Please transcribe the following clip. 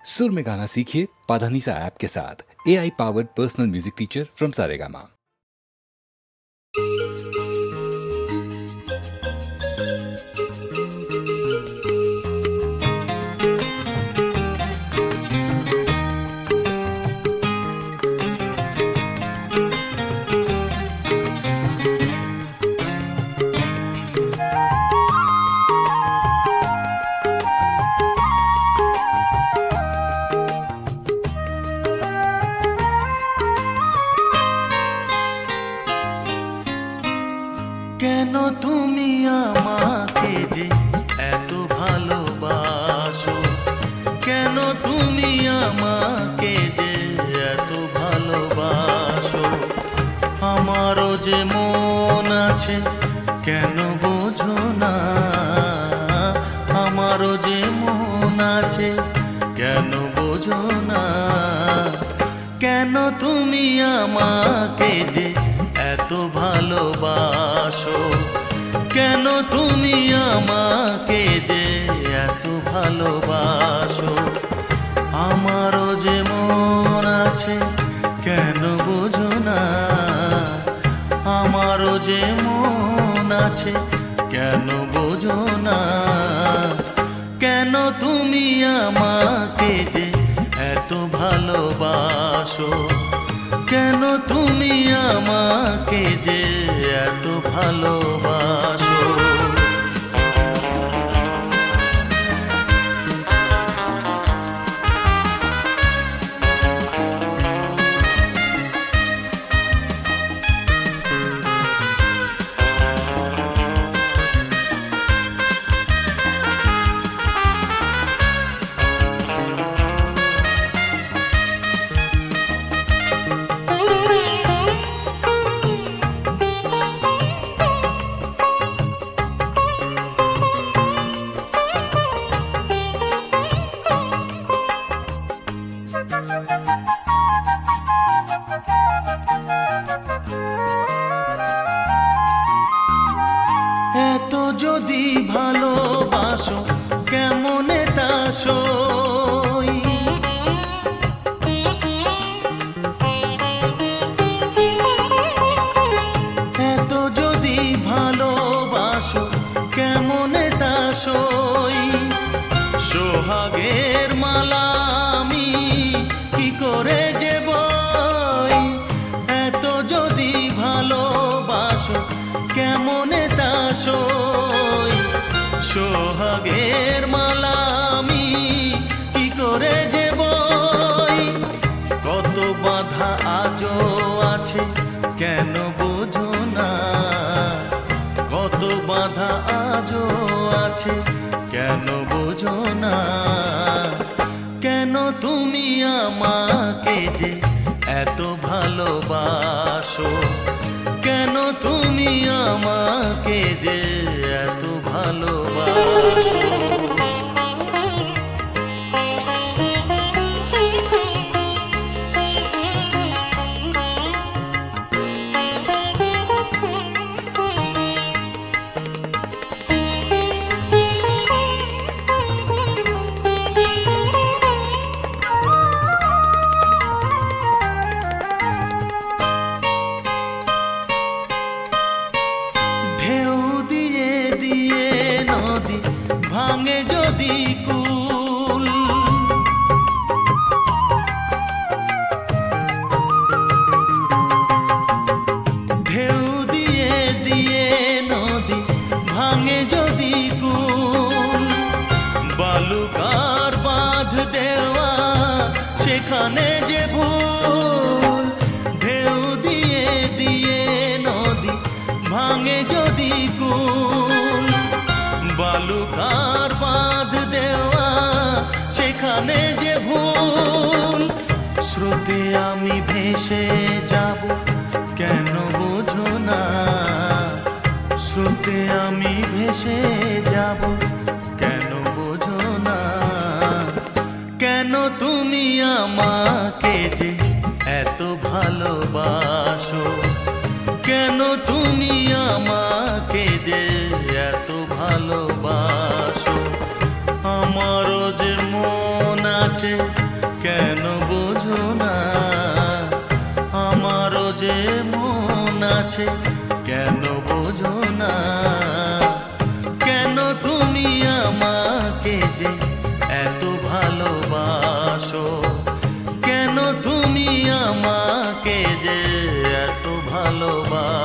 सुर में गाना सीखिए पाधानीसा ऐप के साथ। AI powered personal music teacher from Saregama. কেন তুমি আমাকে যে এত ভালোবাসো, কেন তুমি আমাকে যে এত ভালোবাসো, আমারও যে মন আছে কেন বোঝো না, আমারও যে মন আছে কেন বোঝো না, কেন তুমি আমাকে যে এত ভালোবাসো, কেন তুমি আমাকে যে এত ভালোবাসো, আমারও যে মন আছে কেন বোঝো না, আমারও যে মন আছে কেন বোঝো না, কেন তুমি আমাকে যে এত ভালোবাসো, কেন তুমি আমাকে যে এত ভালোবাসো। এত যদি ভালোবাসো কেমনে তা সই, এত যদি ভালোবাসো কেমনে তা সই, সোহাগের মালা আমি কি করে যে বই, এত যদি ভালোবাসো কেমনে তা সই, সোহাগের মালা আমি কি করে যে বই, কত বাধা আজও আছে কেন বোঝো না, কত বাধা আজও আছে কেন বোঝো না, কেন তুমি আমাকে যে এত ভালোবাসো, কেন তুমি আমাকে যে এত ভালোবাসো। ঢেউ দিয়ে দিয়ে নদী ভাঙে যদি কুল, ঢেউ দিয়ে দিয়ে নদী ভাঙে যদি কুল, বালুকার বাঁধ দেওয়া সেখানে যে ভুল, ঢেউ দিয়ে দিয়ে নদী ভাঙে যদি কুল, বালুকার বাঁধ দেওয়া সেখানে যে ভুল, স্রোতে আমি ভেসে যাব কেন বোঝো না, স্রোতে আমি ভেসে যাব কেন বোঝো না, কেন তুমি আমাকে যে এত ভালোবাসো, কেন তুমি আমাকে যে এত ভালোবাসো, আমারও যে মন আছে কেন বোঝো না, আমারও যে মন আছে কেন বোঝো না, কেন তুমি আমাকে যে এত ভালোবাসো, কেন তুমি আমাকে যে এত ভালোবাসো।